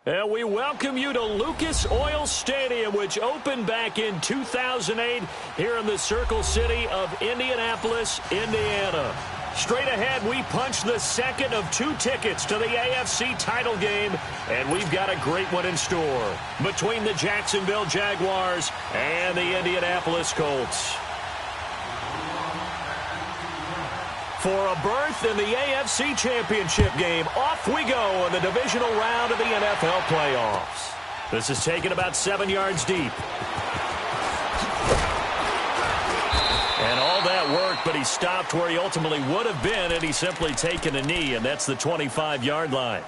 And we welcome you to Lucas Oil Stadium, which opened back in 2008 here in the Circle City of Indianapolis, Indiana. Straight ahead, we punch the second of 2 tickets to the AFC title game, and we've got a great one in store between the Jacksonville Jaguars and the Indianapolis Colts. For a berth in the AFC Championship game, off we go in the divisional round of the NFL playoffs. This is taken about 7 yards deep. And all that work, but he stopped where he ultimately would have been had he simply taken a knee, and that's the 25-yard line.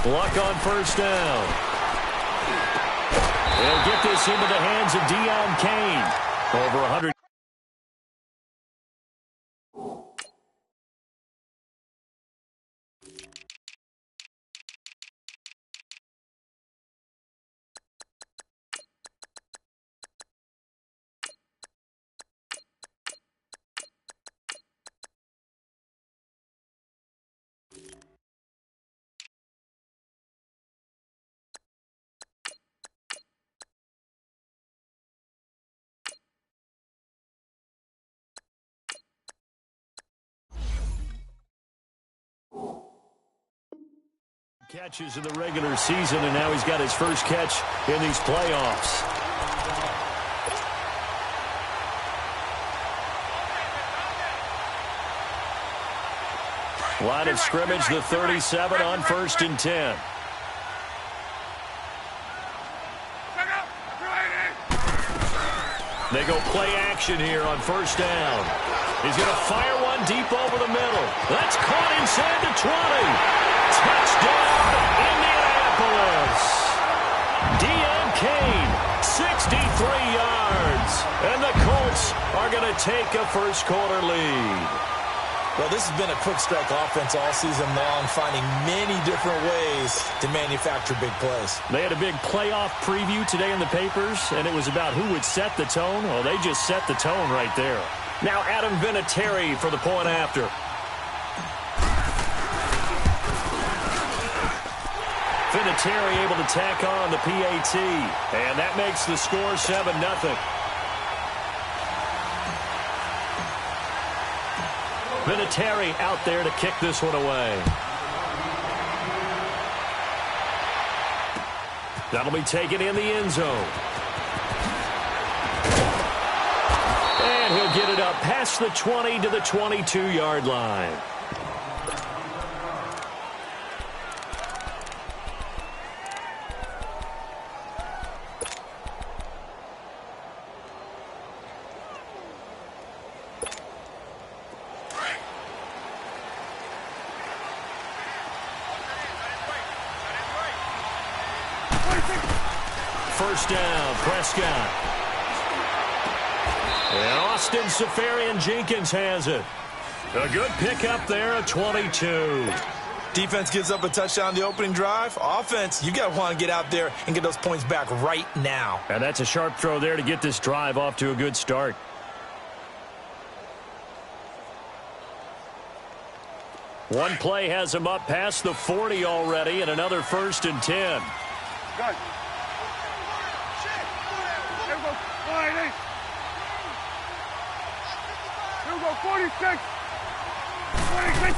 Luck on first down. They'll get this into the hands of Deion Kane. Over 100. Catches in the regular season, and now he's got his first catch in these playoffs. Line of scrimmage, the 37 on 1st and 10. They go play action here on 1st down. He's going to fire one deep over the middle. That's caught inside the 20. Touchdown, Indianapolis. Deion Kane, 63 yards. And the Colts are going to take a first-quarter lead. Well, this has been a quick-strike offense all season long, finding many different ways to manufacture big plays. They had a big playoff preview today in the papers, and it was about who would set the tone. Well, they just set the tone right there. Now Adam Vinatieri for the point after. Vinatieri able to tack on the PAT, and that makes the score 7-0. Vinatieri out there to kick this one away. That'll be taken in the end zone. And he'll get it up past the 20 to the 22-yard line. First down, Prescott. And Austin Seferian-Jenkins has it. A good pickup there at 22. Defense gives up a touchdown on the opening drive. Offense, you got to want to get out there and get those points back right now. And that's a sharp throw there to get this drive off to a good start. One play has him up past the 40 already, and another 1st and 10. Good. Here we go, 46. 46.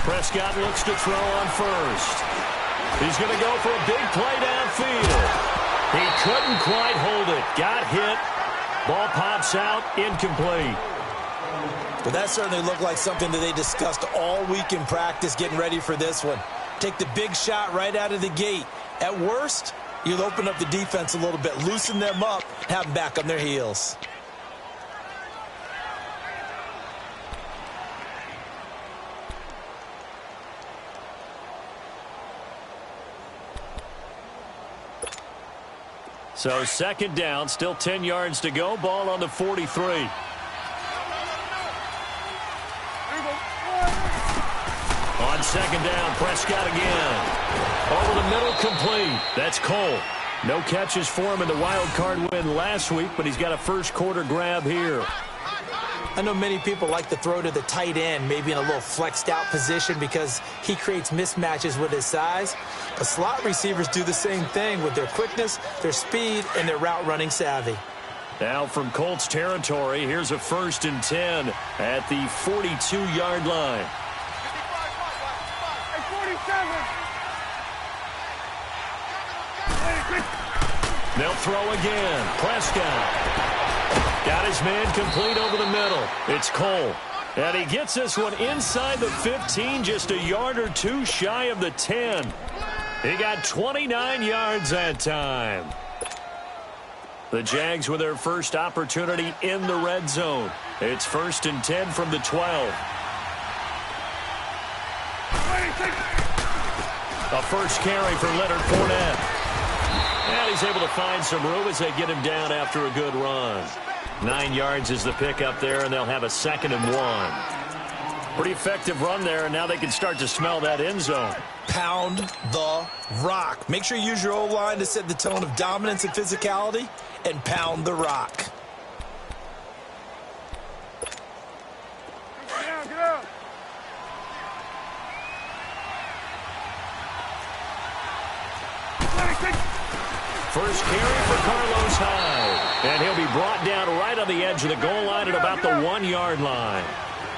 Prescott looks to throw on first. He's going to go for a big play downfield. He couldn't quite hold it. Got hit. Ball pops out, incomplete. But that certainly looked like something that they discussed all week in practice getting ready for this one. Take the big shot right out of the gate. At worst, you'll open up the defense a little bit, loosen them up, have them back on their heels. So second down, still 10 yards to go. Ball on the 43. On second down, Prescott again. Over the middle, complete. That's Cole. No catches for him in the wild card win last week, but he's got a first quarter grab here. I know many people like to throw to the tight end, maybe in a little flexed out position because he creates mismatches with his size. But slot receivers do the same thing with their quickness, their speed, and their route running savvy. Now from Colts territory, here's a 1st and 10 at the 42-yard line. They'll throw again. Prescott. Got his man complete over the middle. It's Cole. And he gets this one inside the 15, just a yard or two shy of the 10. He got 29 yards that time. The Jags with their first opportunity in the red zone. It's 1st and 10 from the 12. A first carry for Leonard Fournette. And he's able to find some room as they get him down after a good run. 9 yards is the pickup there, and they'll have a 2nd and 1. Pretty effective run there, and now they can start to smell that end zone. Pound the rock. Make sure you use your O-line to set the tone of dominance and physicality, and pound the rock. Get out. First carry for Carlos Hyde. And he'll be brought down right on the edge of the goal line at about the 1-yard line.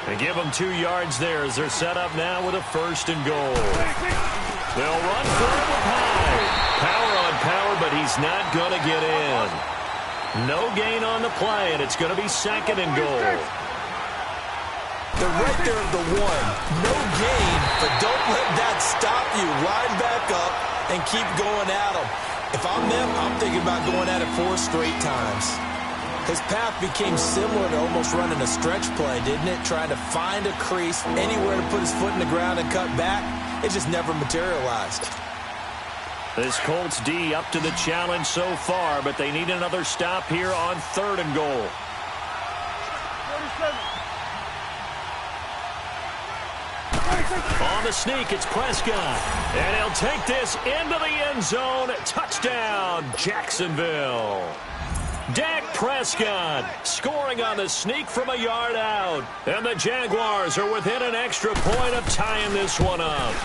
They give him 2 yards there as they're set up now with a 1st and goal. They'll run for it with Hyde. Power on power, but he's not going to get in. No gain on the play, and it's going to be 2nd and goal. They're right there at the 1. No gain, but don't let that stop you. Line back up and keep going at them. If I'm them, I'm thinking about going at it 4 straight times. His path became similar to almost running a stretch play, didn't it? Trying to find a crease, anywhere to put his foot in the ground and cut back. It just never materialized. This Colts D up to the challenge so far, but they need another stop here on 3rd and goal. 47. On the sneak, it's Prescott. And he'll take this into the end zone. Touchdown, Jacksonville. Dak Prescott scoring on the sneak from a yard out. And the Jaguars are within an extra point of tying this one up.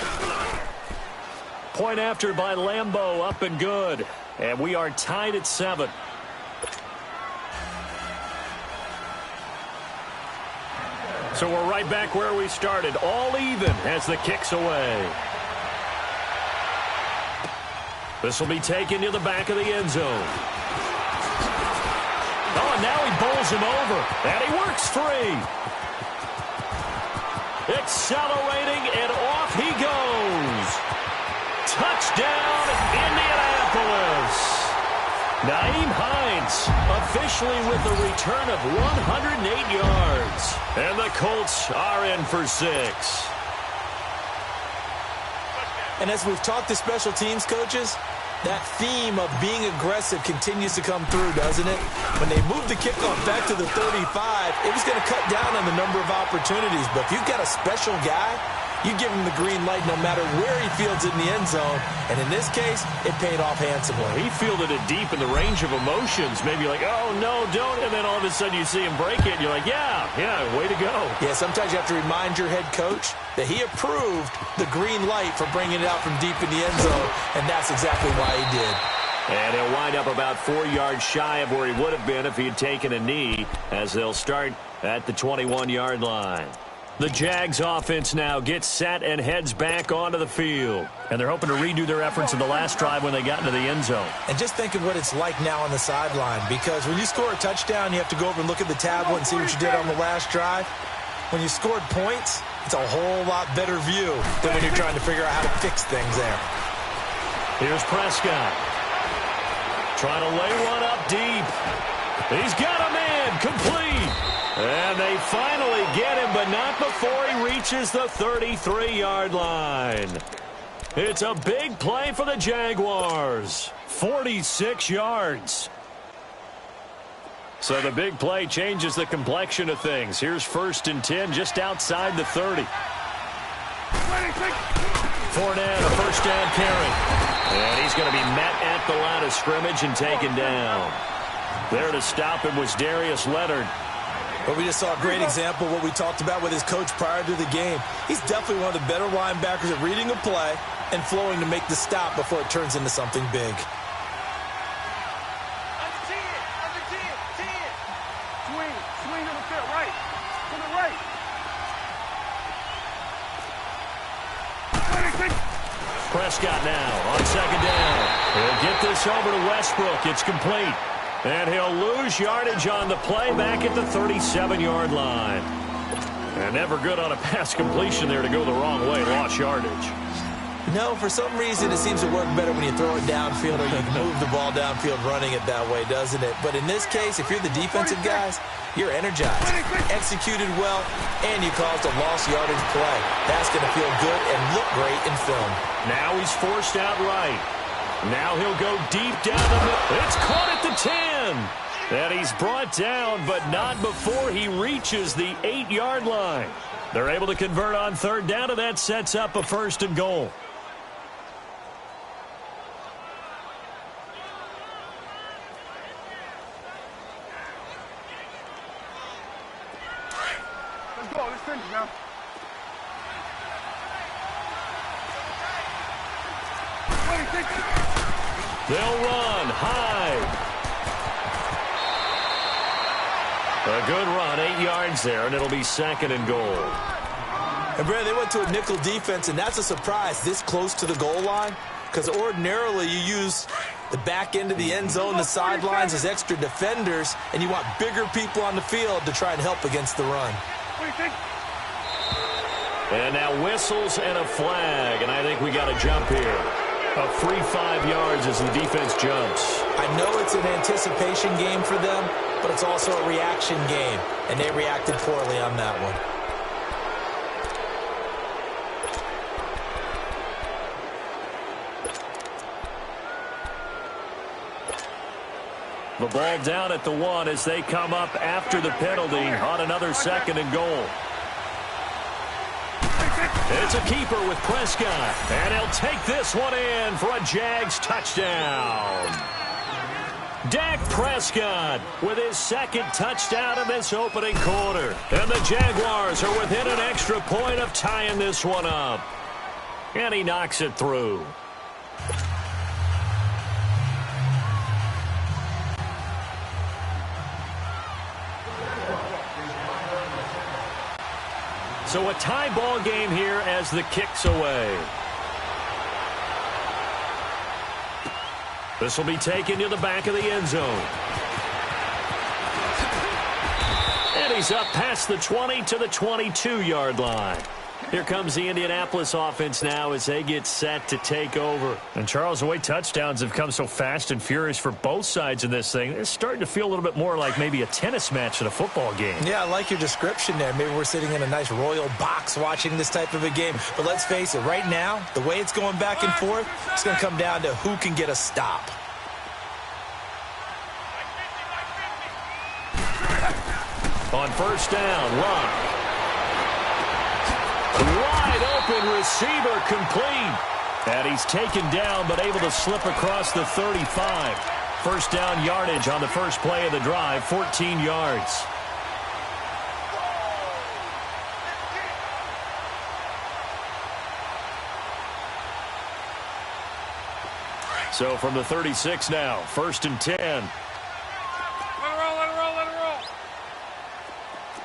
Point after by Lambeau, up and good. And we are tied at 7. So we're right back where we started, all even as the kick's away. This will be taken to the back of the end zone. Oh, and now he bowls him over, and he works free. Accelerating, and off he goes. Touchdown, Indianapolis. Nyheim Hines officially with a return of 108 yards. And the Colts are in for 6. And as we've talked to special teams coaches, that theme of being aggressive continues to come through, doesn't it? When they moved the kickoff back to the 35, it was going to cut down on the number of opportunities. But if you've got a special guy, you give him the green light no matter where he fields it in the end zone. And in this case, it paid off handsomely. He fielded it deep in the range of emotions. Maybe like, oh, no, don't. And then all of a sudden you see him break it. And you're like, yeah, way to go. Yeah, sometimes you have to remind your head coach that he approved the green light for bringing it out from deep in the end zone. And that's exactly why he did. And he'll wind up about 4 yards shy of where he would have been if he had taken a knee, as they'll start at the 21-yard line. The Jags offense now gets set and heads back onto the field. And they're hoping to redo their efforts in the last drive when they got into the end zone. And just think of what it's like now on the sideline, because when you score a touchdown, you have to go over and look at the tablet and see what you did on the last drive. When you scored points, it's a whole lot better view than when you're trying to figure out how to fix things there. Here's Prescott. Trying to lay one up deep. He's got a man complete. And they finally get him, but not before he reaches the 33-yard line. It's a big play for the Jaguars. 46 yards. So the big play changes the complexion of things. Here's 1st and 10 just outside the 30. Fournette, a first down carry. And he's going to be met at the line of scrimmage and taken down. There to stop him was Darius Leonard. But we just saw a great example of what we talked about with his coach prior to the game. He's definitely one of the better linebackers at reading a play and flowing to make the stop before it turns into something big. Swing to the field, right. To the right. Prescott now on 2nd down. He'll get this over to Westbrook. It's complete. And he'll lose yardage on the play back at the 37-yard line. And never good on a pass completion there to go the wrong way. Lost yardage. No, for some reason it seems to work better when you throw it downfield or you move the ball downfield running it that way, doesn't it? But in this case, if you're the defensive guys, you're energized, executed well, and you caused a lost yardage play. That's going to feel good and look great in film. Now he's forced out right. Now he'll go deep down the middle. It's caught at the 10. And he's brought down, but not before he reaches the 8-yard line. They're able to convert on 3rd down, and that sets up a 1st and goal. Let's go. Let's finish now. They'll run high. A good run, 8 yards there, and it'll be 2nd and goal. And Brad, they went to a nickel defense, and that's a surprise this close to the goal line, because ordinarily you use the back end of the end zone, the sidelines as extra defenders, and you want bigger people on the field to try and help against the run. And now whistles and a flag, and I think we got a jump here. A free 5 yards as the defense jumps. I know it's an anticipation game for them, but it's also a reaction game, and they reacted poorly on that one. The ball down at the 1 as they come up after the penalty on another 2nd and goal. It's a keeper with Prescott, and he'll take this one in for a Jags touchdown. Dak Prescott with his 2nd touchdown in this opening quarter. And the Jaguars are within an extra point of tying this one up. And he knocks it through. So a tie ball game here as the kick's away. This will be taken to the back of the end zone. And he's up past the 20 to the 22-yard line. Here comes the Indianapolis offense now as they get set to take over. And, Charles, the way touchdowns have come so fast and furious for both sides in this thing, it's starting to feel a little bit more like maybe a tennis match than a football game. Yeah, I like your description there. Maybe we're sitting in a nice royal box watching this type of a game. But let's face it, right now, the way it's going back and forth, it's going to come down to who can get a stop. On 1st down, Luck. Wide open receiver complete. And he's taken down but able to slip across the 35. 1st down yardage on the first play of the drive, 14 yards. So from the 36 now, 1st and 10. Let it roll, let it roll, let it roll.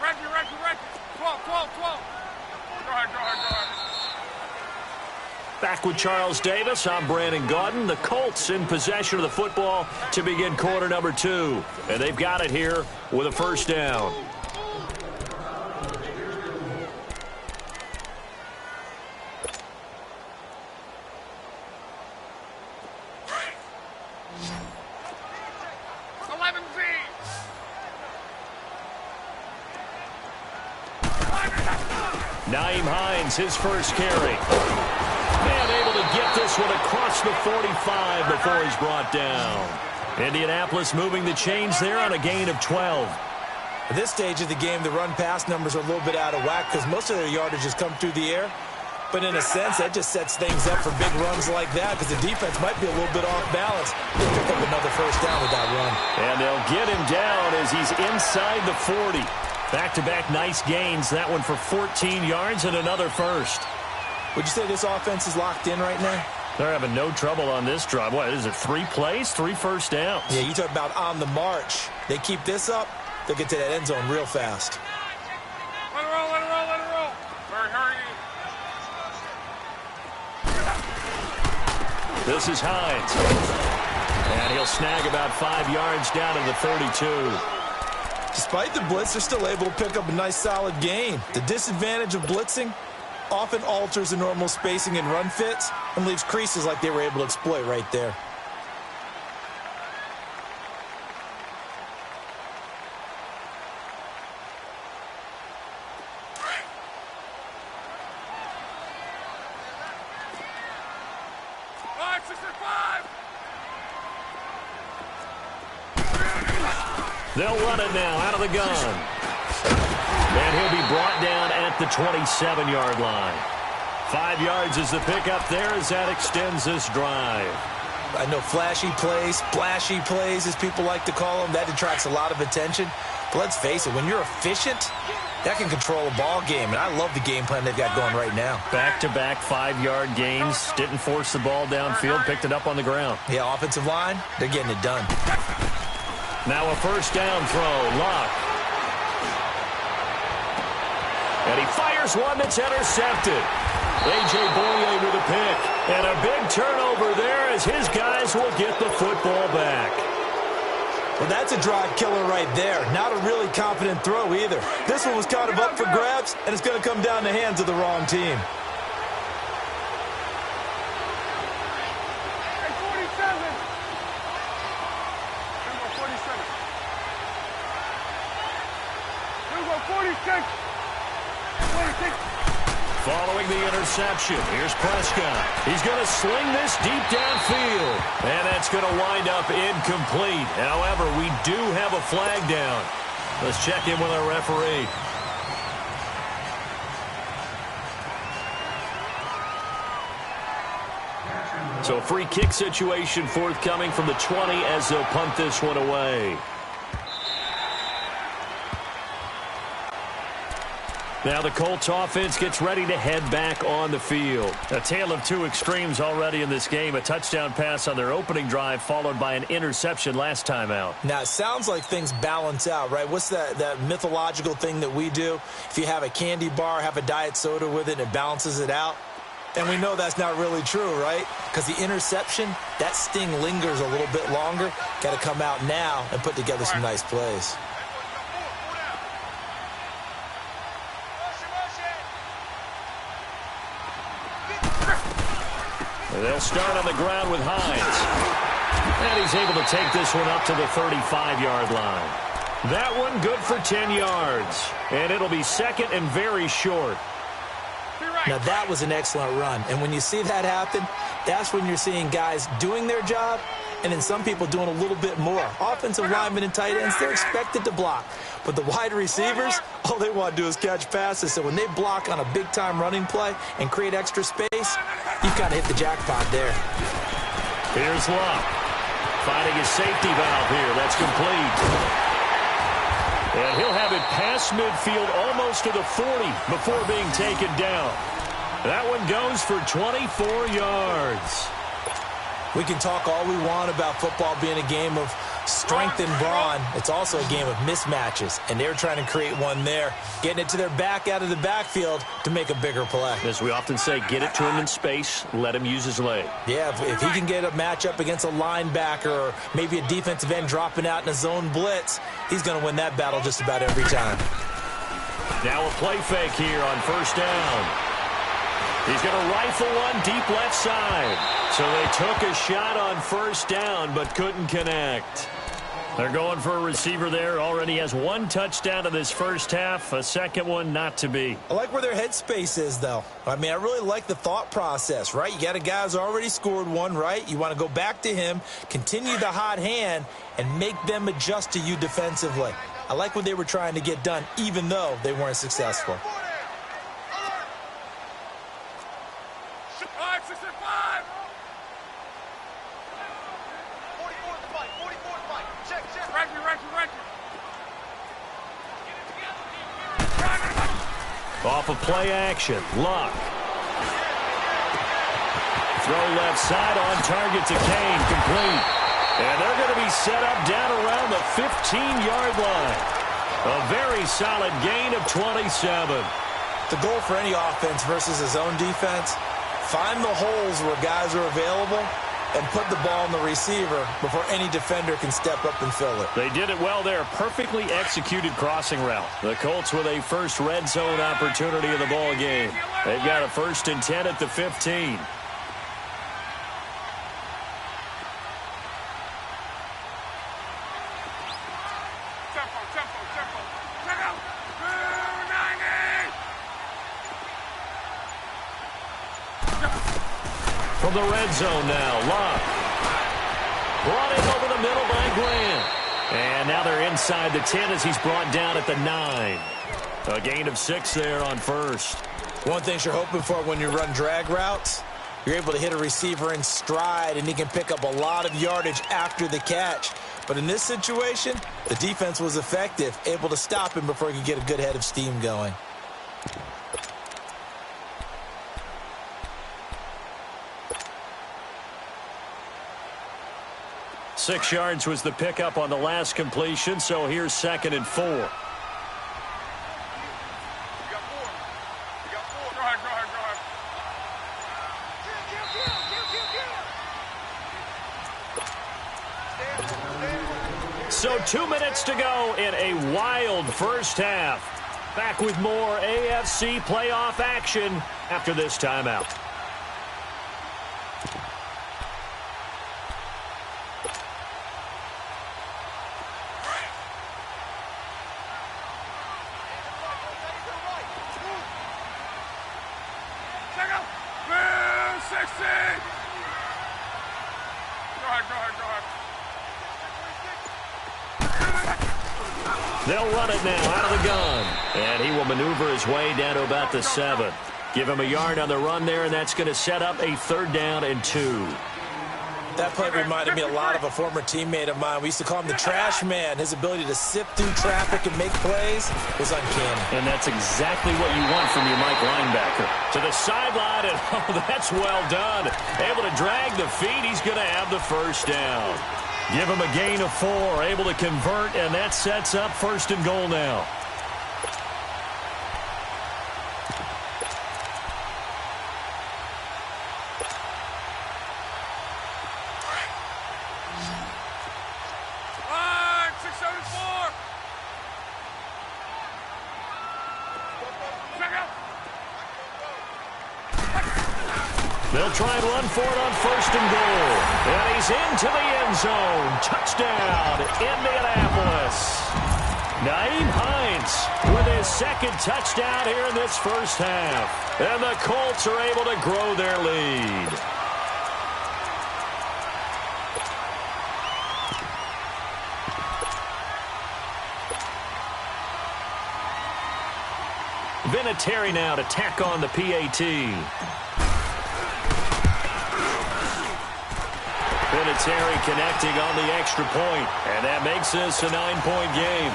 Reggie. 12. Go ahead. Back with Charles Davis. I'm Brandon Gaudin. The Colts in possession of the football to begin quarter number 2. And they've got it here with a 1st down. Nyheim Hines, his first carry. And able to get this this one across the 45 before he's brought down. Indianapolis moving the chains there on a gain of 12. At this stage of the game, the run-pass numbers are a little bit out of whack because most of their yardage has come through the air. But in a sense, that just sets things up for big runs like that because the defense might be a little bit off balance. They'll pick up another first down with that run. And they'll get him down as he's inside the 40. Back-to-back nice gains. That one for 14 yards and another first. Would you say this offense is locked in right now? They're having no trouble on this drive. What is it, 3 plays, 3 first downs? Yeah, you talk about on the march. They keep this up, they'll get to that end zone real fast. Let it roll, let it roll, let it roll. Hurry. This is Hines. And he'll snag about 5 yards down to the 32. Despite the blitz, they're still able to pick up a nice solid gain. The disadvantage of blitzing often alters the normal spacing and run fits and leaves creases like they were able to exploit right there. They'll run it now out of the gun. And he'll be brought down at the 27-yard line. 5 yards is the pickup there as that extends this drive. I know flashy plays, splashy plays, as people like to call them, that attracts a lot of attention. But let's face it, when you're efficient, that can control a ball game. And I love the game plan they've got going right now. Back-to-back 5-yard gains. Didn't force the ball downfield. Picked it up on the ground. Yeah, offensive line, they're getting it done. Now a first down throw. Luck. And he fires one that's intercepted. A.J. Boye with a pick. And a big turnover there as his guys will get the football back. Well, that's a drive killer right there. Not a really confident throw either. This one was kind of up for grabs, and it's going to come down the hands of the wrong team. Hey, 47. Number 47. Number 46. 46. Following the interception, here's Prescott. He's going to sling this deep downfield. And that's going to wind up incomplete. However, we do have a flag down. Let's check in with our referee. So a free kick situation forthcoming from the 20 as they'll punt this one away. Now the Colts offense gets ready to head back on the field. A tale of two extremes already in this game. A touchdown pass on their opening drive followed by an interception last time out. Now, it sounds like things balance out, right? What's that mythological thing that we do? If you have a candy bar, have a diet soda with it, and it balances it out. And we know that's not really true, right? Because the interception, that sting lingers a little bit longer. Got to come out now and put together some nice plays. They'll start on the ground with Hines. And he's able to take this one up to the 35-yard line. That one good for 10 yards. And it'll be second and very short. Now, that was an excellent run. And when you see that happen, that's when you're seeing guys doing their job and then some people doing a little bit more. Offensive linemen and tight ends, they're expected to block. But the wide receivers, all they want to do is catch passes. So when they block on a big-time running play and create extra space, you've kind of hit the jackpot there. Here's Luck. Finding his safety valve here. That's complete. And he'll have it past midfield almost to the 40 before being taken down. That one goes for 24 yards. We can talk all we want about football being a game of strength and brawn. It's also a game of mismatches, and they're trying to create one there, getting it to their back out of the backfield to make a bigger play. As we often say, get it to him in space, let him use his leg. Yeah, if he can get a matchup against a linebacker or maybe a defensive end dropping out in a zone blitz, he's going to win that battle just about every time. Now a play fake here on first down. He's going to rifle one deep left side. So they took a shot on first down but couldn't connect. They're going for a receiver there. Already has one touchdown in this first half. A second one not to be. I like where their headspace is, though. I mean, I really like the thought process, right? You got a guy who's already scored one, right? You want to go back to him, continue the hot hand, and make them adjust to you defensively. I like what they were trying to get done, even though they weren't successful. Off of play action, Luck. Throw left side on target to Kane, complete. And they're going to be set up down around the 15-yard line. A very solid gain of 27. The goal for any offense versus his own defense, find the holes where guys are available and put the ball in the receiver before any defender can step up and fill it. They did it well there. Perfectly executed crossing route. The Colts with a first red zone opportunity of the ball game. They've got a 1st and 10 at the 15. From the red zone now, Luck. Brought in over the middle by Grant. And now they're inside the 10 as he's brought down at the 9. A gain of 6 there on first. One thing you're hoping for when you run drag routes, you're able to hit a receiver in stride, and he can pick up a lot of yardage after the catch. But in this situation, the defense was effective, able to stop him before he could get a good head of steam going. Six yards was the pickup on the last completion, so here's 2nd and 4. So 2 minutes to go in a wild first half. Back with more AFC playoff action after this timeout. They'll run it now out of the gun. And he will maneuver his way down to about the 7. Give him a yard on the run there, and that's going to set up a 3rd down and 2. That play reminded me a lot of a former teammate of mine. We used to call him the trash man. His ability to sift through traffic and make plays was uncanny. And that's exactly what you want from your Mike linebacker. To the sideline, and oh, that's well done. Able to drag the feet. He's going to have the 1st down. Give him a gain of 4, able to convert, and that sets up 1st and goal now. They'll try and run for it on 1st and goal. And he's into the end zone. Touchdown, Indianapolis. Nyheim Hines with his 2nd touchdown here in this first half. And the Colts are able to grow their lead. Vinatieri now to tack on the PAT. Vinatieri connecting on the extra point, and that makes this a 9-point game.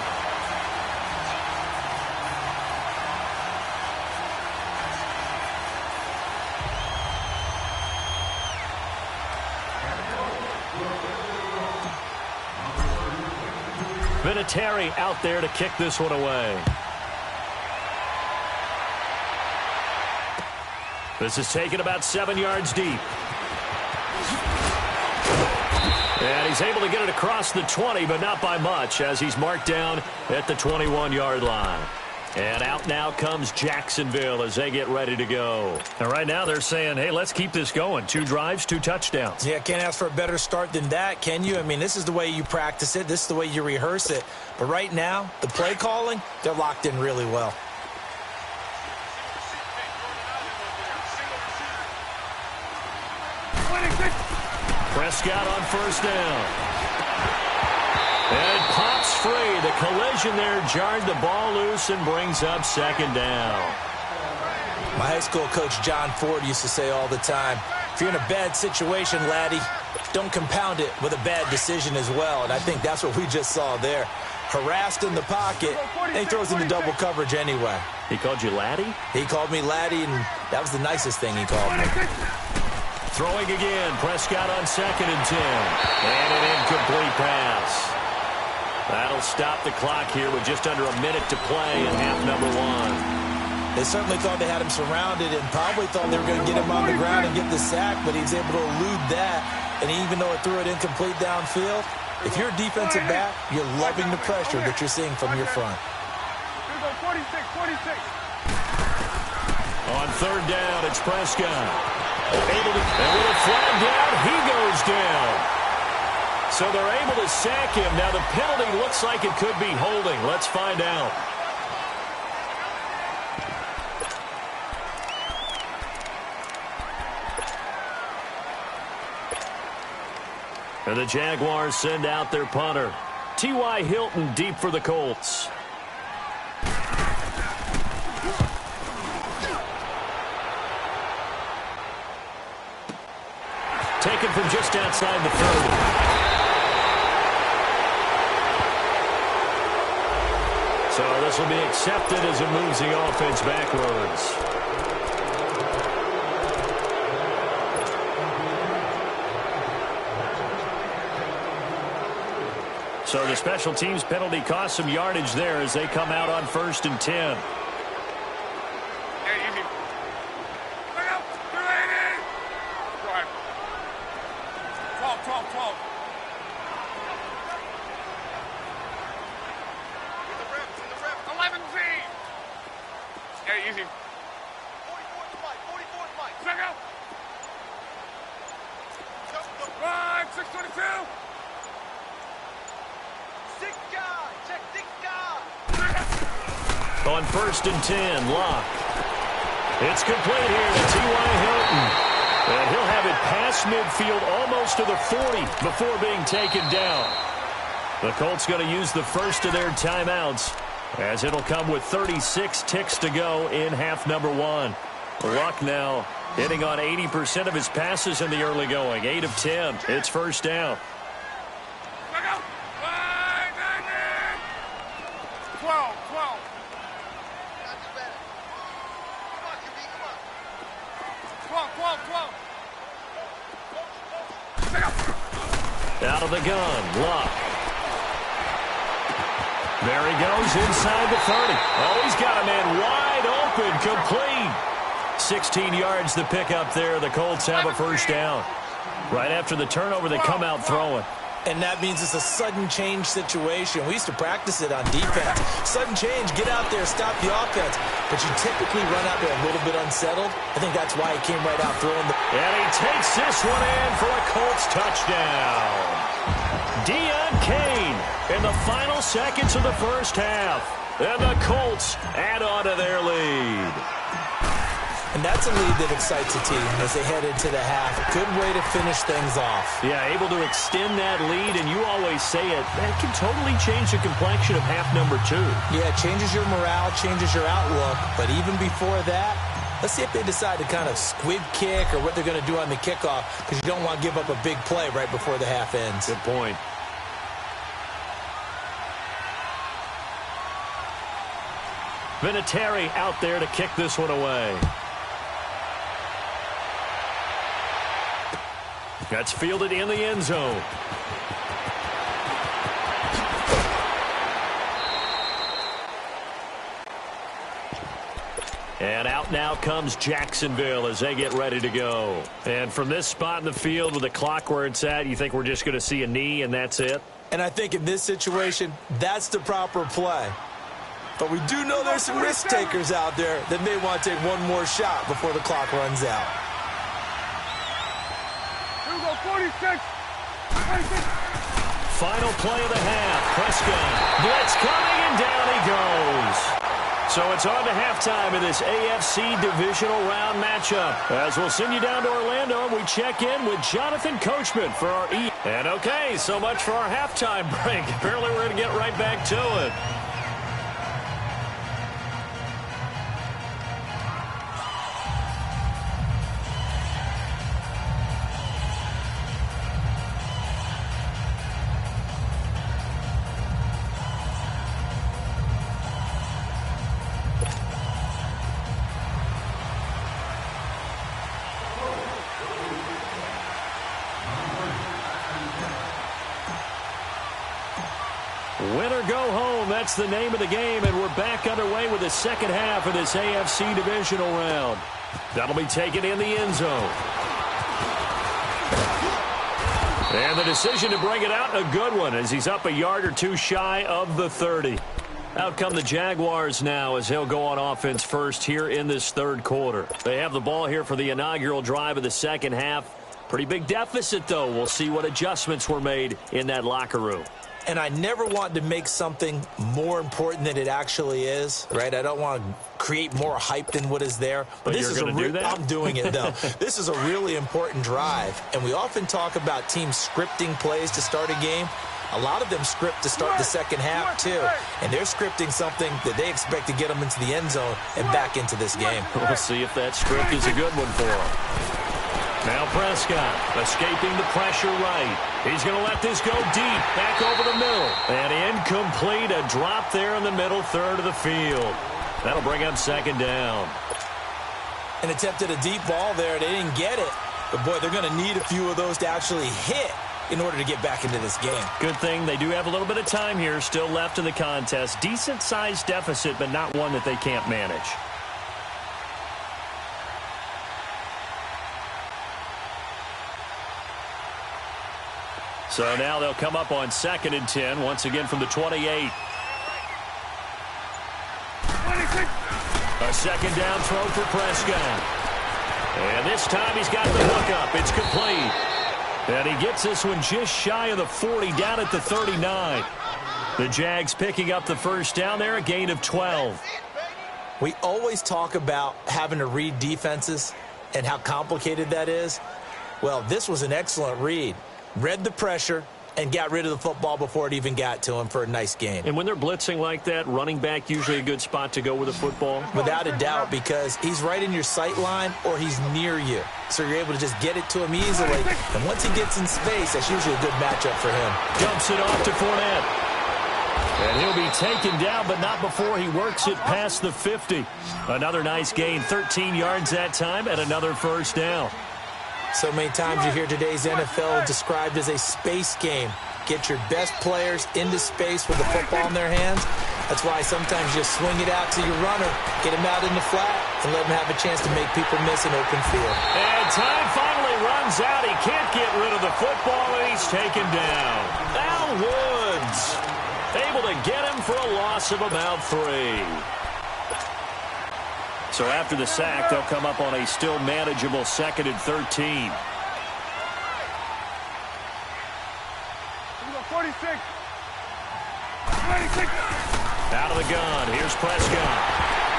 Vinatieri out there to kick this one away. This is taken about 7 yards deep. And he's able to get it across the 20, but not by much, as he's marked down at the 21-yard line. And out now comes Jacksonville as they get ready to go. And right now they're saying, hey, let's keep this going. 2 drives, 2 touchdowns. Yeah, can't ask for a better start than that, can you? I mean, this is the way you practice it. This is the way you rehearse it. But right now, the play calling, they're locked in really well. Prescott on first down. And it pops free. The collision there jarred the ball loose and brings up second down. My high school coach, John Ford, used to say all the time, if you're in a bad situation, laddie, don't compound it with a bad decision as well. And I think that's what we just saw there. Harassed in the pocket, and he throws into double coverage anyway. He called you laddie? He called me laddie, and that was the nicest thing he called me. Throwing again, Prescott on 2nd and 10. And an incomplete pass. That'll stop the clock here with just under a minute to play in half number 1. They certainly thought they had him surrounded and probably thought they were going to get him on the ground and get the sack, but he was able to elude that. And even though it threw it incomplete downfield, if you're a defensive back, you're loving the pressure that you're seeing from your front. Here we go, 46. On 3rd down, it's Prescott. And with a flag down, he goes down. So they're able to sack him. Now the penalty looks like it could be holding. Let's find out. And the Jaguars send out their punter. T.Y. Hilton deep for the Colts. Taken from just outside the 30. So this will be accepted as it moves the offense backwards. So the special teams penalty cost some yardage there as they come out on 1st and 10. On 1st and 10, Locke. It's complete here to T.Y. Hilton. And he'll have it past midfield almost to the 40 before being taken down. The Colts going to use the first of their timeouts as it'll come with 36 ticks to go in half number 1. Luck now hitting on 80% of his passes in the early going. 8 of 10. It's first down. 12. Out of the gun, Luck. There he goes inside the 30. Oh, he's got a man wide open, complete. 16 yards the pickup there. The Colts have a first down. Right after the turnover, they come out throwing. And that means it's a sudden change situation. We used to practice it on defense. Sudden change, get out there, stop the offense. But you typically run out there a little bit unsettled. I think that's why he came right out throwing the... And he takes this one in for a Colts touchdown. Deion Kane in the final seconds of the first half. And the Colts add on to their lead. And that's a lead that excites a team as they head into the half. Good way to finish things off. Yeah, able to extend that lead, and you always say it, that can totally change the complexion of half number 2. Yeah, it changes your morale, changes your outlook. But even before that, let's see if they decide to kind of squib kick or what they're going to do on the kickoff, because you don't want to give up a big play right before the half ends. Good point. Vinatieri out there to kick this one away. That's fielded in the end zone. And out now comes Jacksonville as they get ready to go. And from this spot in the field with the clock where it's at, you think we're just going to see a knee and that's it? And I think in this situation, that's the proper play. But we do know there's some risk takers out there that may want to take one more shot before the clock runs out. Here we go, 46. 26. Final play of the half. Prescott. Blitz coming, and down he goes. So it's on to halftime in this AFC divisional round matchup. As we'll send you down to Orlando, and we check in with Jonathan Coachman for our And okay, so much for our halftime break. Apparently we're going to get right back to it. Win or go home, that's the name of the game, and we're back underway with the second half of this AFC divisional round. That'll be taken in the end zone. And the decision to bring it out, a good one, as he's up a yard or two shy of the 30. Out come the Jaguars now as they'll go on offense first here in this third quarter. They have the ball here for the inaugural drive of the second half. Pretty big deficit, though. We'll see what adjustments were made in that locker room. And I never want to make something more important than it actually is, right? I don't want to create more hype than what is there. But this you're going to do that? I'm doing it, though. This is a really important drive. And we often talk about teams scripting plays to start a game. A lot of them script to start the second half, too. And they're scripting something that they expect to get them into the end zone and back into this game. We'll see if that script is a good one for them. Now Prescott escaping the pressure right. He's going to let this go deep, back over the middle. And incomplete, a drop there in the middle third of the field. That'll bring up second down. And attempted a deep ball there. They didn't get it. But, boy, they're going to need a few of those to actually hit in order to get back into this game. Good thing they do have a little bit of time here still left in the contest. Decent-sized deficit, but not one that they can't manage. So now they'll come up on 2nd and 10, once again from the 28. 26. A second down throw for Prescott. And this time he's got the hook up. It's complete. And he gets this one just shy of the 40, down at the 39. The Jags picking up the first down there, a gain of 12. We always talk about having to read defenses and how complicated that is. Well, this was an excellent read. Read the pressure and got rid of the football before it even got to him for a nice gain. And when they're blitzing like that, running back usually a good spot to go with the football? Without a doubt, because he's right in your sight line or he's near you. So you're able to just get it to him easily. And once he gets in space, that's usually a good matchup for him. Dumps it off to Fournette. And he'll be taken down, but not before he works it past the 50. Another nice gain, 13 yards that time, and another first down. So many times you hear today's NFL described as a space game. Get your best players into space with the football in their hands. That's why sometimes you swing it out to your runner, get him out in the flat, and let him have a chance to make people miss an open field. And time finally runs out. He can't get rid of the football, and he's taken down. Al Woods able to get him for a loss of about 3. So after the sack, they'll come up on a still manageable 2nd and 13. 46. 26. Out of the gun. Here's Prescott.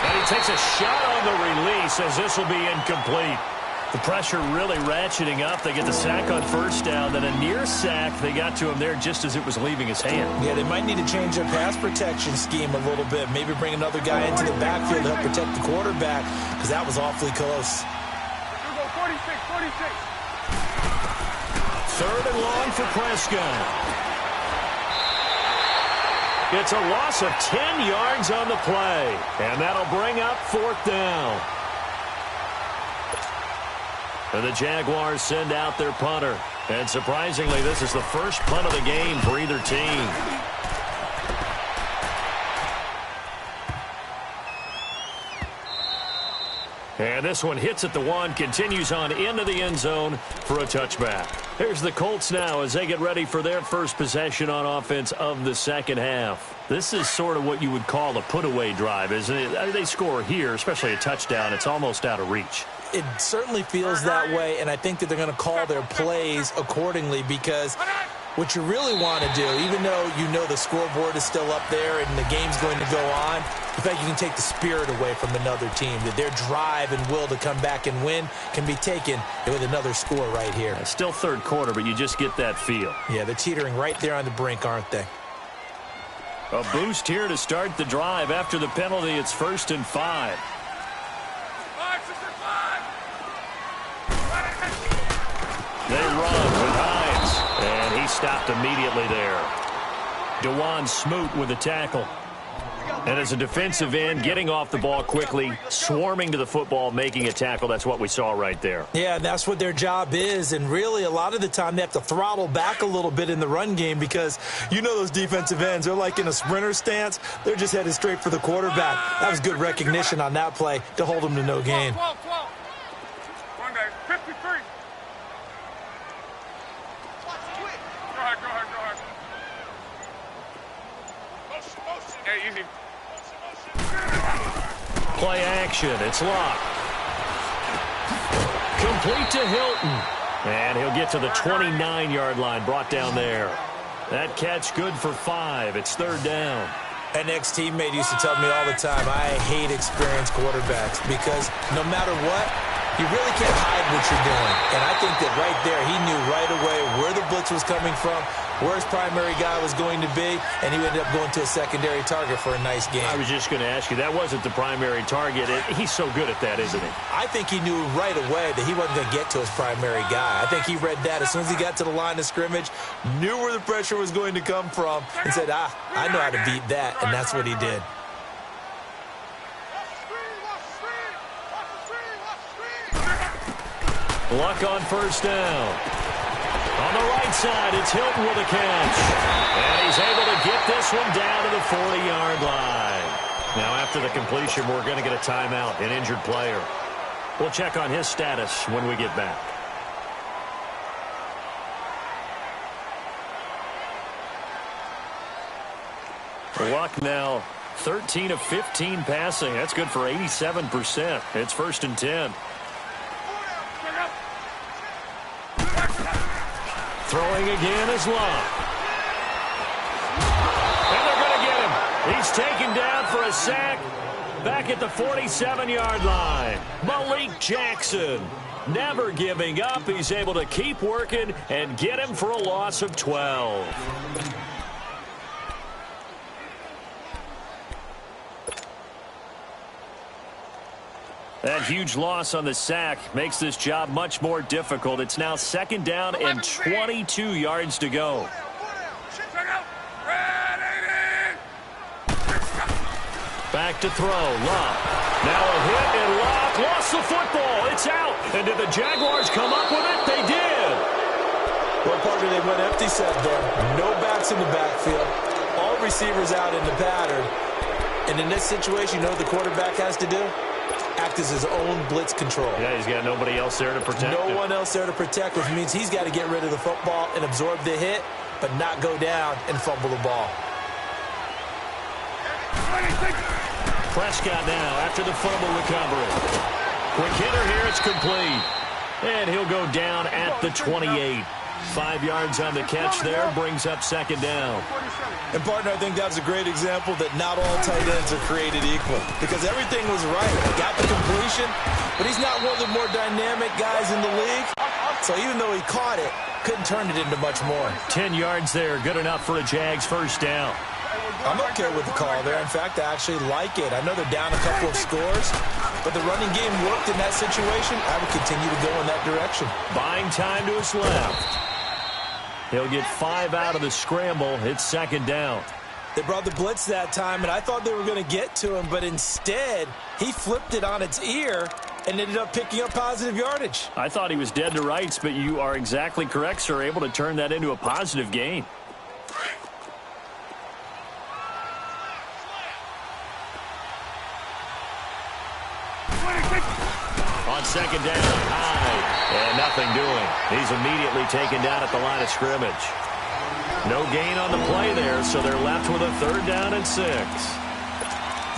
And he takes a shot on the release as this will be incomplete. The pressure really ratcheting up. They get the sack on first down. Then a near sack. They got to him there just as it was leaving his hand. Yeah, they might need to change their pass protection scheme a little bit. Maybe bring another guy into the backfield to help protect the quarterback, because that was awfully close. Here we go, 46, 46. 3rd and long for Prescott. It's a loss of 10 yards on the play. And that'll bring up 4th down. And the Jaguars send out their punter. And surprisingly, this is the first punt of the game for either team. And this one hits at the 1, continues on into the end zone for a touchback. Here's the Colts now as they get ready for their first possession on offense of the second half. This is sort of what you would call a put-away drive, isn't it? I mean, they score here, especially a touchdown. It's almost out of reach. It certainly feels that way, and I think that they're going to call their plays accordingly because what you really want to do, even though you know the scoreboard is still up there and the game's going to go on, the fact you can take the spirit away from another team, that their drive and will to come back and win can be taken with another score right here. It's still third quarter, but you just get that feel. Yeah, they're teetering right there on the brink, aren't they? A boost here to start the drive. After the penalty, it's 1st and 5. They run with Hines, and he stopped immediately there. DeJuan Smoot with a tackle. And as a defensive end, getting off the ball quickly, swarming to the football, making a tackle, that's what we saw right there. Yeah, that's what their job is, and really a lot of the time they have to throttle back a little bit in the run game because you know those defensive ends, they're like in a sprinter stance. They're just headed straight for the quarterback. That was good recognition on that play to hold them to no gain. 12. 53. Go ahead. Hey, easy. Play action. It's locked. Complete to Hilton. And he'll get to the 29-yard line, brought down there. That catch good for 5. It's 3rd down. An ex-teammate used to tell me all the time, I hate experienced quarterbacks because no matter what, you really can't hide what you're doing. And I think that right there, he knew right away where the blitz was coming from, where his primary guy was going to be, and he ended up going to a secondary target for a nice game. I was just going to ask you, that wasn't the primary target. He's so good at that, isn't he? I think he knew right away that he wasn't going to get to his primary guy. I think he read that as soon as he got to the line of scrimmage, knew where the pressure was going to come from, and said, I know how to beat that, and that's what he did. Luck on 1st down. On the right side, it's Hilton with a catch. And he's able to get this one down to the 40-yard line. Now, after the completion, we're going to get a timeout, an injured player. We'll check on his status when we get back. Luck now 13 of 15 passing. That's good for 87%. It's 1st and 10. Throwing again is Luck. And they're going to get him. He's taken down for a sack back at the 47-yard line. Malik Jackson never giving up. He's able to keep working and get him for a loss of 12. That huge loss on the sack makes this job much more difficult. It's now 2nd down and 22 yards to go. Back to throw. Luck. Now a hit, and Luck lost the football. It's out. And did the Jaguars come up with it? They did. Well, partner, they went empty set there. No backs in the backfield. All receivers out in the pattern. And in this situation, you know what the quarterback has to do? Act as his own blitz control. Yeah, he's got nobody else there to protect him. No one else there to protect, which means he's got to get rid of the football and absorb the hit, but not go down and fumble the ball. Prescott now after the fumble recovery. Quick hitter here, it's complete. And he'll go down at the 28. 5 yards on the catch there, brings up 2nd down. And, partner, I think that was a great example that not all tight ends are created equal because everything was right. He got the completion, but he's not one of the more dynamic guys in the league. So even though he caught it, couldn't turn it into much more. 10 yards there, good enough for a Jags 1st down. I'm okay with the call there. In fact, I actually like it. I know they're down a couple of scores, but the running game worked in that situation. I would continue to go in that direction. Buying time to his left. He'll get 5 out of the scramble. It's 2nd down. They brought the blitz that time, and I thought they were going to get to him, but instead, he flipped it on its ear and ended up picking up positive yardage. I thought he was dead to rights, but you are exactly correct, sir. Able to turn that into a positive gain. second down high. And nothing doing. He's immediately taken down at the line of scrimmage. No gain on the play there, so they're left with a 3rd down and 6.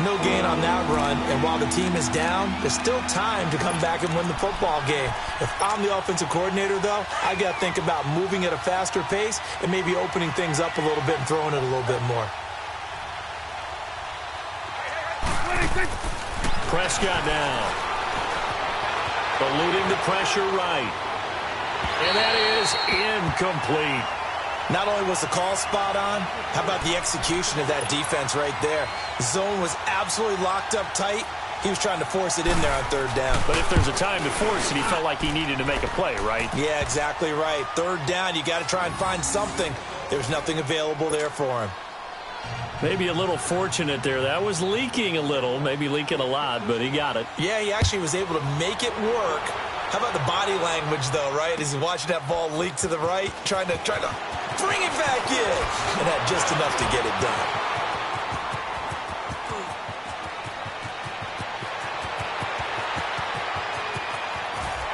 No gain on that run, and while the team is down, there's still time to come back and win the football game. If I'm the offensive coordinator, though, I got to think about moving at a faster pace and maybe opening things up a little bit and throwing it a little bit more. Prescott now. Eluding the pressure right. And that is incomplete. Not only was the call spot on, how about the execution of that defense right there? The zone was absolutely locked up tight. He was trying to force it in there on 3rd down. But if there's a time to force it, he felt like he needed to make a play, right? Yeah, exactly right. 3rd down, you got to try and find something. There's nothing available there for him. Maybe a little fortunate there. That was leaking a little, maybe leaking a lot, but he got it. Yeah, he actually was able to make it work. How about the body language, though, right? As he's watching that ball leak to the right, trying to bring it back in, and had just enough to get it done.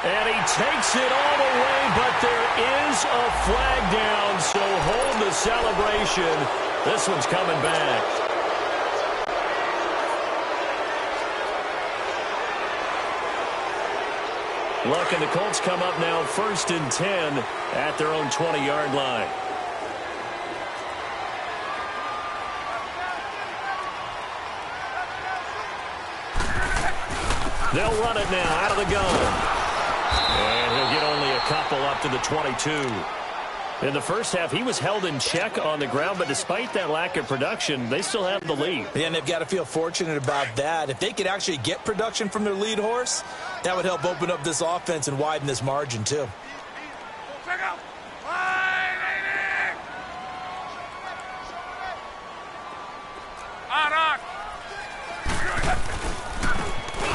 And he takes it all the way, but there is a flag down, so hold the celebration. This one's coming back. Look, and the Colts come up now 1st and 10 at their own 20-yard line. They'll run it now out of the gun. And he'll get only a couple up to the 22. In the first half, he was held in check on the ground, but despite that lack of production, they still have the lead. Yeah, and they've got to feel fortunate about that. If they could actually get production from their lead horse, that would help open up this offense and widen this margin, too.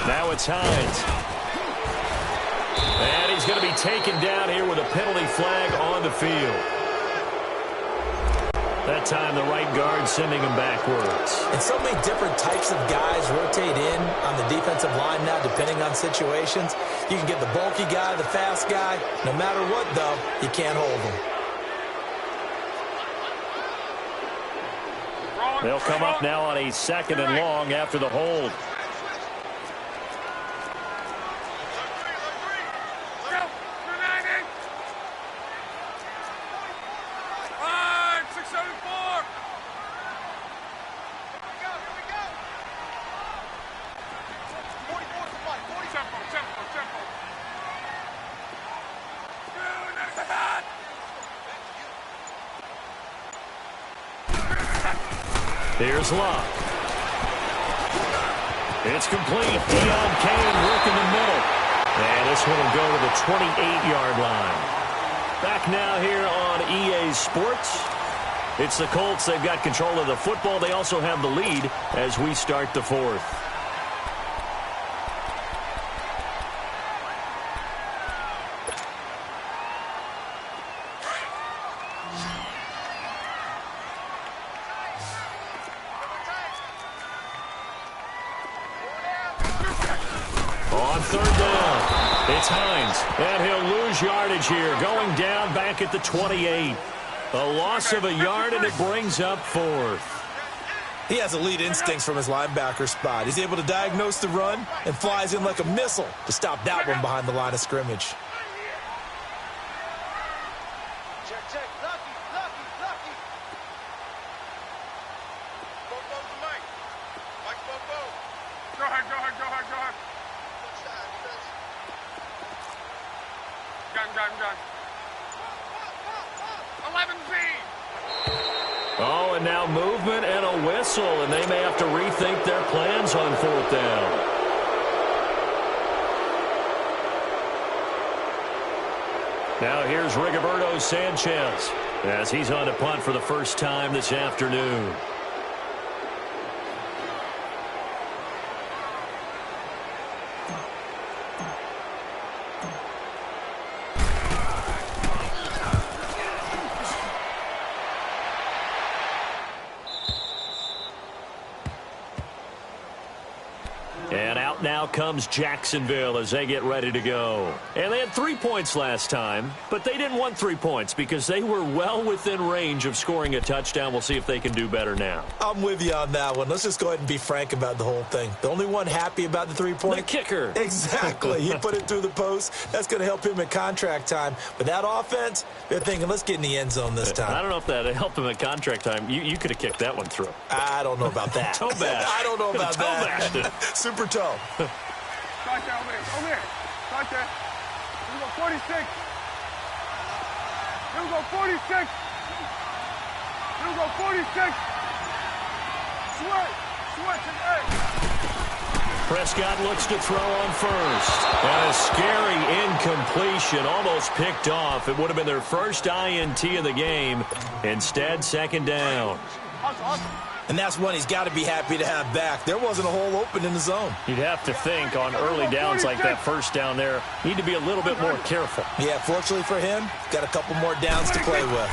Now it's Hines. And he's going to be taken down here with a penalty flag on the field. That time the right guard sending him backwards. And so many different types of guys rotate in on the defensive line now, depending on situations. You can get the bulky guy, the fast guy. No matter what, though, you can't hold them. They'll come up now on a 2nd and long after the hold. Here's Luck. It's complete. Deion Kane working the middle. And this one will go to the 28-yard line. Back now here on EA Sports. It's the Colts. They've got control of the football. They also have the lead as we start the 4th. On 3rd down, it's Hines, and he'll lose yardage here, going down back at the 28. A loss of a yard, and it brings up 4th. He has elite instincts from his linebacker spot. He's able to diagnose the run and flies in like a missile to stop that one behind the line of scrimmage. Oh, and now movement and a whistle, and they may have to rethink their plans on 4th down. Now here's Rigoberto Sanchez as he's on to punt for the first time this afternoon. And out now now comes Jacksonville as they get ready to go. And they had 3 points last time, but they didn't want 3 points because they were well within range of scoring a touchdown. We'll see if they can do better now. I'm with you on that one. Let's just go ahead and be frank about the whole thing. The only one happy about the 3-point? The kicker. Exactly. He put it through the post. That's going to help him in contract time. But that offense, they're thinking, let's get in the end zone this time. I don't know if that helped him at contract time. You could have kicked that one through. I don't know about that. Toe bash. I don't know about that. Super toe. Start there, over here. Start there. Here we go, 46. Here we go, 46. Here we go, 46. Switch, and Prescott looks to throw on first. And a scary incompletion, almost picked off. It would have been their first INT of the game. Instead, second down. And that's one he's got to be happy to have back. There wasn't a hole open in the zone. You'd have to think on early downs like that first down there, need to be a little bit more careful. Yeah, fortunately for him, got a couple more downs to play with.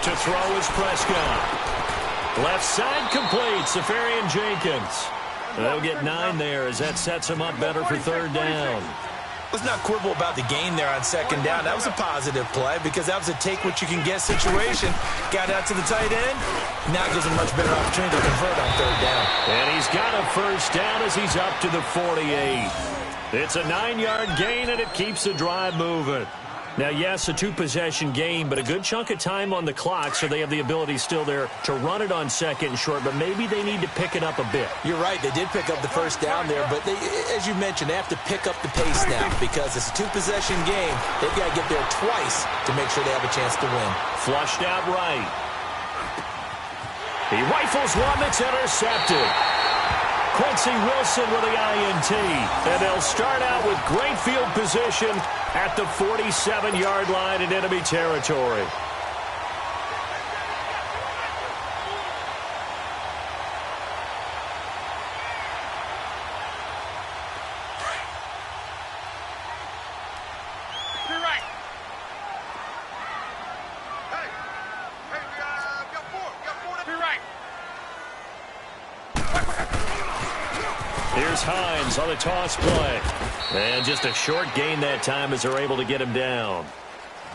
To throw is Prescott. Left side complete, Safarian Jenkins. They'll get 9 there as that sets him up better for third down. Let's not quibble about the gain there on second down. That was a positive play because that was a take-what-you-can-get situation. Got out to the tight end. Now gives him a much better opportunity to convert on third down. And he's got a first down as he's up to the 48. It's a 9-yard gain, and it keeps the drive moving. Now, yes, a 2-possession game, but a good chunk of time on the clock, so they have the ability still there to run it on second and short, but maybe they need to pick it up a bit. You're right. They did pick up the first down there, but they, as you mentioned, they have to pick up the pace now because it's a 2-possession game. They've got to get there twice to make sure they have a chance to win. Flushed out right. He rifles one that's intercepted. Quincy Wilson with the INT. And they'll start out with great field position at the 47-yard line in enemy territory. Here's Hines on the toss play. And just a short gain that time as they're able to get him down.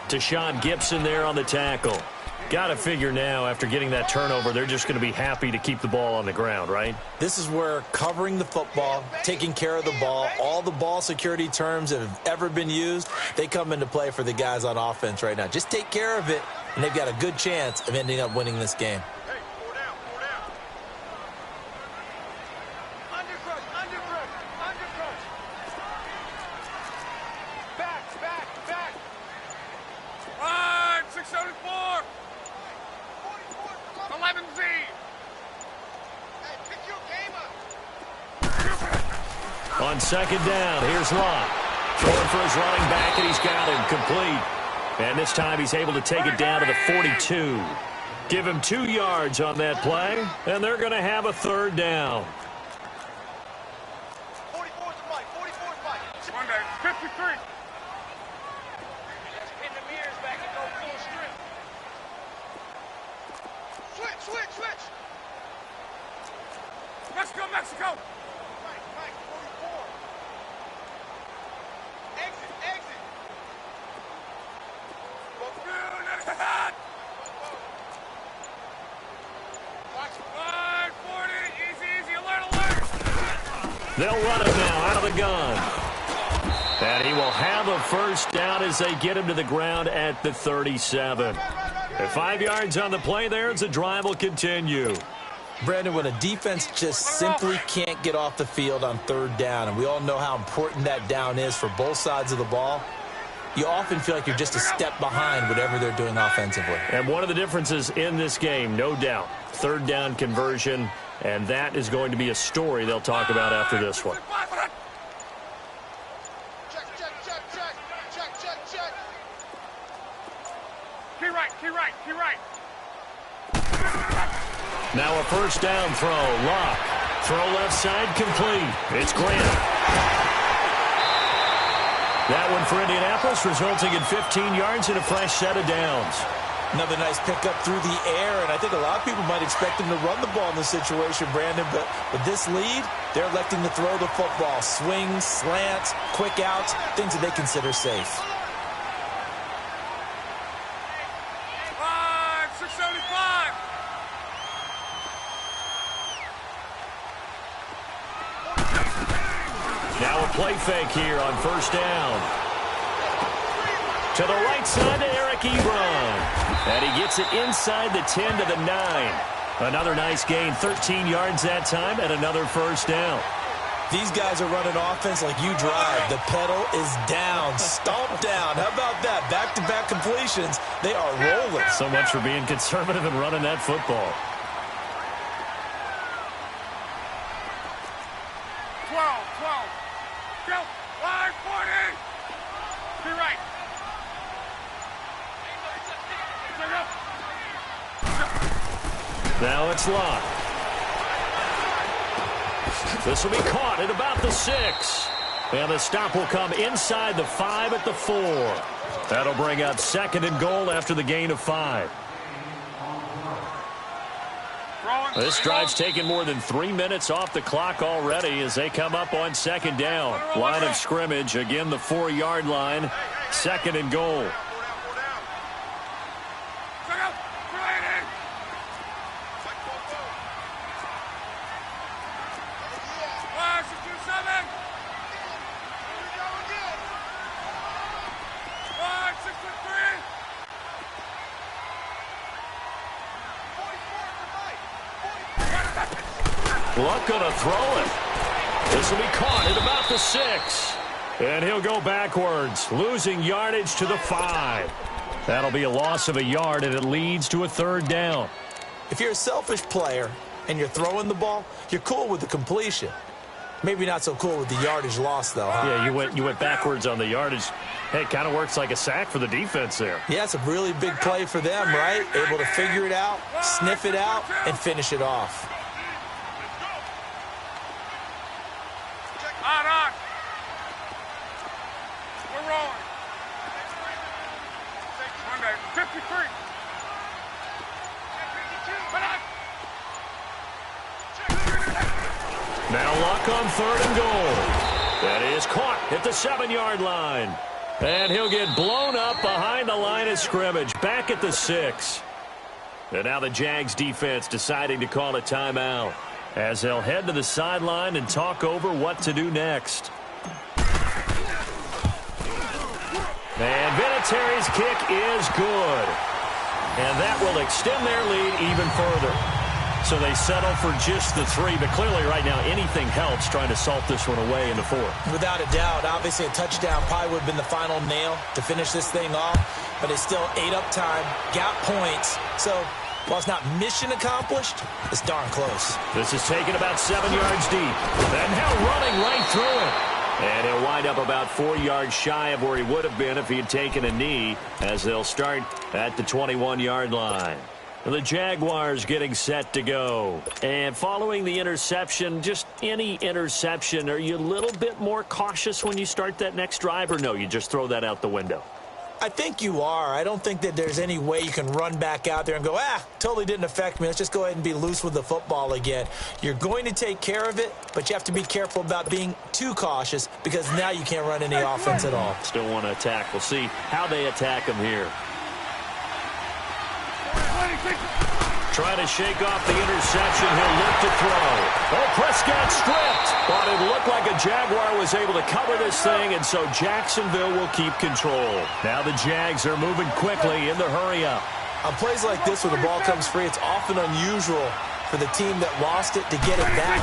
Tashawn Gibson there on the tackle. Got to figure now, after getting that turnover, they're just going to be happy to keep the ball on the ground, right? This is where covering the football, taking care of the ball, all the ball security terms that have ever been used, they come into play for the guys on offense right now. Just take care of it, and they've got a good chance of ending up winning this game. On second down, here's Locke. Throwing for his running back, and he's got him complete. And this time he's able to take it down to the 42. Give him 2 yards on that play, and they're going to have a third down. 44 to Mike, 44 to Mike. 53. Let's pin the mirrors back and go full strip. Switch. Mexico. Mike, 44. Exit. Go through, let it hot. Watch 540. Easy, alert. They'll run it now out of the gun. And he will have a first down as they get him to the ground at the 37. At 5 yards on the play there as the drive will continue. Brandon, when a defense just simply can't get off the field on third down, and we all know how important that down is for both sides of the ball, you often feel like you're just a step behind whatever they're doing offensively. And one of the differences in this game, no doubt, third down conversion, and that is going to be a story they'll talk about after this one. Check. Key right. Now a first down throw. Locke. Throw left side complete. It's Grant. That one for Indianapolis, resulting in 15 yards and a fresh set of downs. Another nice pickup through the air, and I think a lot of people might expect him to run the ball in this situation, Brandon, but with this lead, they're electing to throw the football. Swings, slants, quick outs, things that they consider safe. 675. Now a play fake here on first down. To the right side to Eric Ebron. And he gets it inside the 10 to the 9. Another nice gain, 13 yards that time, and another first down. These guys are running offense like you drive. The pedal is down, stomped down. How about that? Back-to-back completions. They are rolling. So much for being conservative and running that football. 12. Go. Line 40. Be right. Now it's locked. This will be caught at about the 6. And the stop will come inside the 5 at the 4. That'll bring up 2nd and goal after the gain of 5. This drive's taken more than 3 minutes off the clock already as they come up on 2nd down. Line of scrimmage, again the 4-yard line. 2nd and goal. Luck gonna throw it. This will be caught at about the 6. And he'll go backwards, losing yardage to the 5. That'll be a loss of a yard, and it leads to a 3rd down. If you're a selfish player and you're throwing the ball, you're cool with the completion. Maybe not so cool with the yardage loss, though, huh? Yeah, you went backwards on the yardage. Hey, it kind of works like a sack for the defense there. Yeah, it's a really big play for them, right? Able to figure it out, sniff it out, and finish it off. On. We're rolling. 53. Now Luck on 3rd and goal. That is caught at the 7-yard line. And he'll get blown up behind the line of scrimmage, back at the 6. And now the Jags defense deciding to call a timeout as they'll head to the sideline and talk over what to do next. And Vinatieri's kick is good. And that will extend their lead even further. So they settle for just the 3, but clearly right now anything helps trying to salt this one away in the 4th. Without a doubt, obviously a touchdown probably would have been the final nail to finish this thing off, but it's still ate up time, got points, so while it's not mission accomplished, it's darn close. This is taken about 7 yards deep. And now running right through it. And he'll wind up about 4 yards shy of where he would have been if he had taken a knee, as they'll start at the 21-yard line. The Jaguars getting set to go. And following the interception, just any interception, are you a little bit more cautious when you start that next drive, or no, you just throw that out the window? I think you are. I don't think that there's any way you can run back out there and go, totally didn't affect me. Let's just go ahead and be loose with the football again. You're going to take care of it, but you have to be careful about being too cautious because now you can't run any offense at all. Still want to attack. We'll see how they attack him here. Trying to shake off the interception. He'll look to throw. Oh, Prescott stripped. But it looked like a Jaguar was able to cover this thing, and so Jacksonville will keep control. Now the Jags are moving quickly in the hurry-up. On plays like this where the ball comes free, it's often unusual for the team that lost it to get it back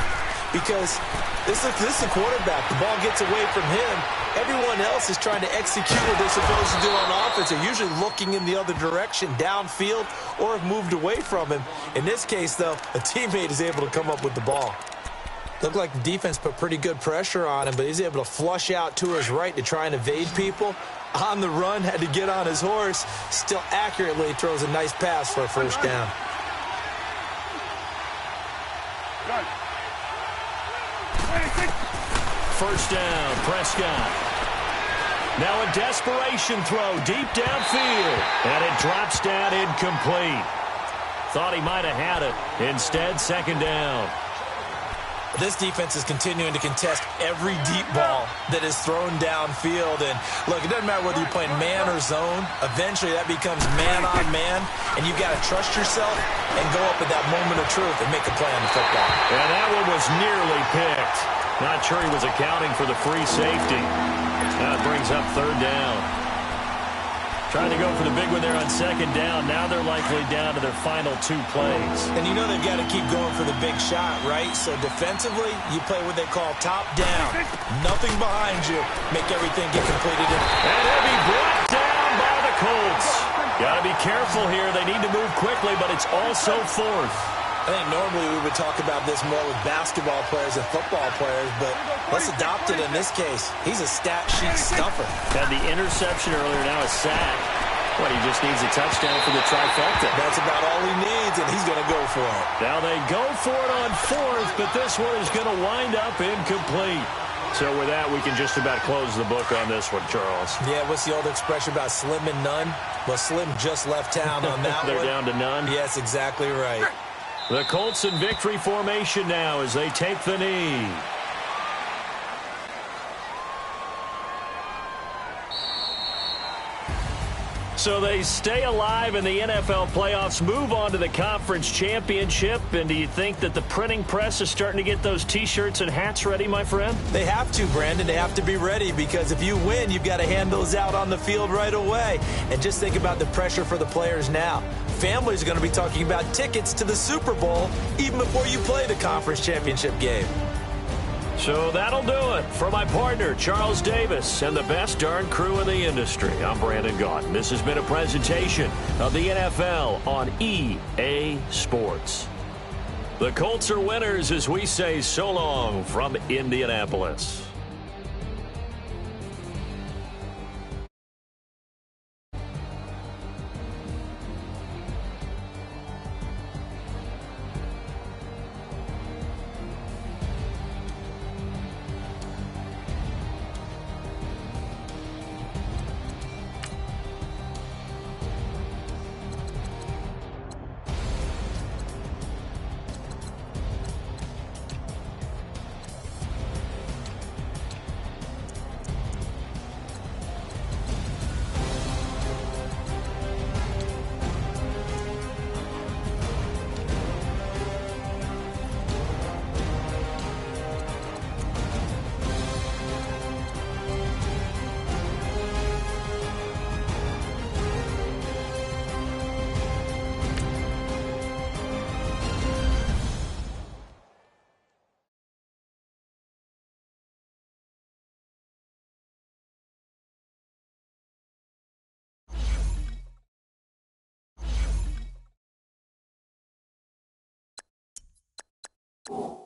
because this is the quarterback. The ball gets away from him. Everyone else is trying to execute what they're supposed to do on offense. They're usually looking in the other direction, downfield, or have moved away from him. In this case, though, a teammate is able to come up with the ball. Looked like the defense put pretty good pressure on him, but he's able to flush out to his right to try and evade people. On the run, had to get on his horse. Still accurately throws a nice pass for a first down. First down, Prescott. Now a desperation throw deep downfield. And it drops down incomplete. Thought he might have had it. Instead, second down. This defense is continuing to contest every deep ball that is thrown downfield. And, look, it doesn't matter whether you're playing man or zone. Eventually, that becomes man-on-man, and you've got to trust yourself and go up at that moment of truth and make a play on the football. And that one was nearly picked. Not sure he was accounting for the free safety. That brings up third down. Trying to go for the big one there on second down. Now they're likely down to their final 2 plays. And you know they've got to keep going for the big shot, right? So defensively, you play what they call top down. Nothing behind you. Make everything get completed. And he'll be brought down by the Colts. Got to be careful here. They need to move quickly, but it's also fourth. I think normally we would talk about this more with basketball players and football players, but let's adopt it in this case. He's a stat sheet stuffer. Had the interception earlier, now a sack. What, he just needs a touchdown for the trifecta. That's about all he needs, and he's going to go for it. Now they go for it on fourth, but this one is going to wind up incomplete. So with that, we can just about close the book on this one, Charles. Yeah, what's the old expression about slim and none? Well, Slim just left town on that They're one. down to none? Yes, exactly right. The Colts in victory formation now as they take the knee. So they stay alive in the NFL playoffs, move on to the conference championship. And do you think that the printing press is starting to get those T-shirts and hats ready, my friend? They have to, Brandon. They have to be ready because if you win, you've got to hand those out on the field right away. And just think about the pressure for the players now. Families are going to be talking about tickets to the Super Bowl even before you play the conference championship game. So that'll do it. For my partner, Charles Davis, and the best darn crew in the industry, I'm Brandon Gaudin. This has been a presentation of the NFL on EA Sports. The Colts are winners as we say so long from Indianapolis. You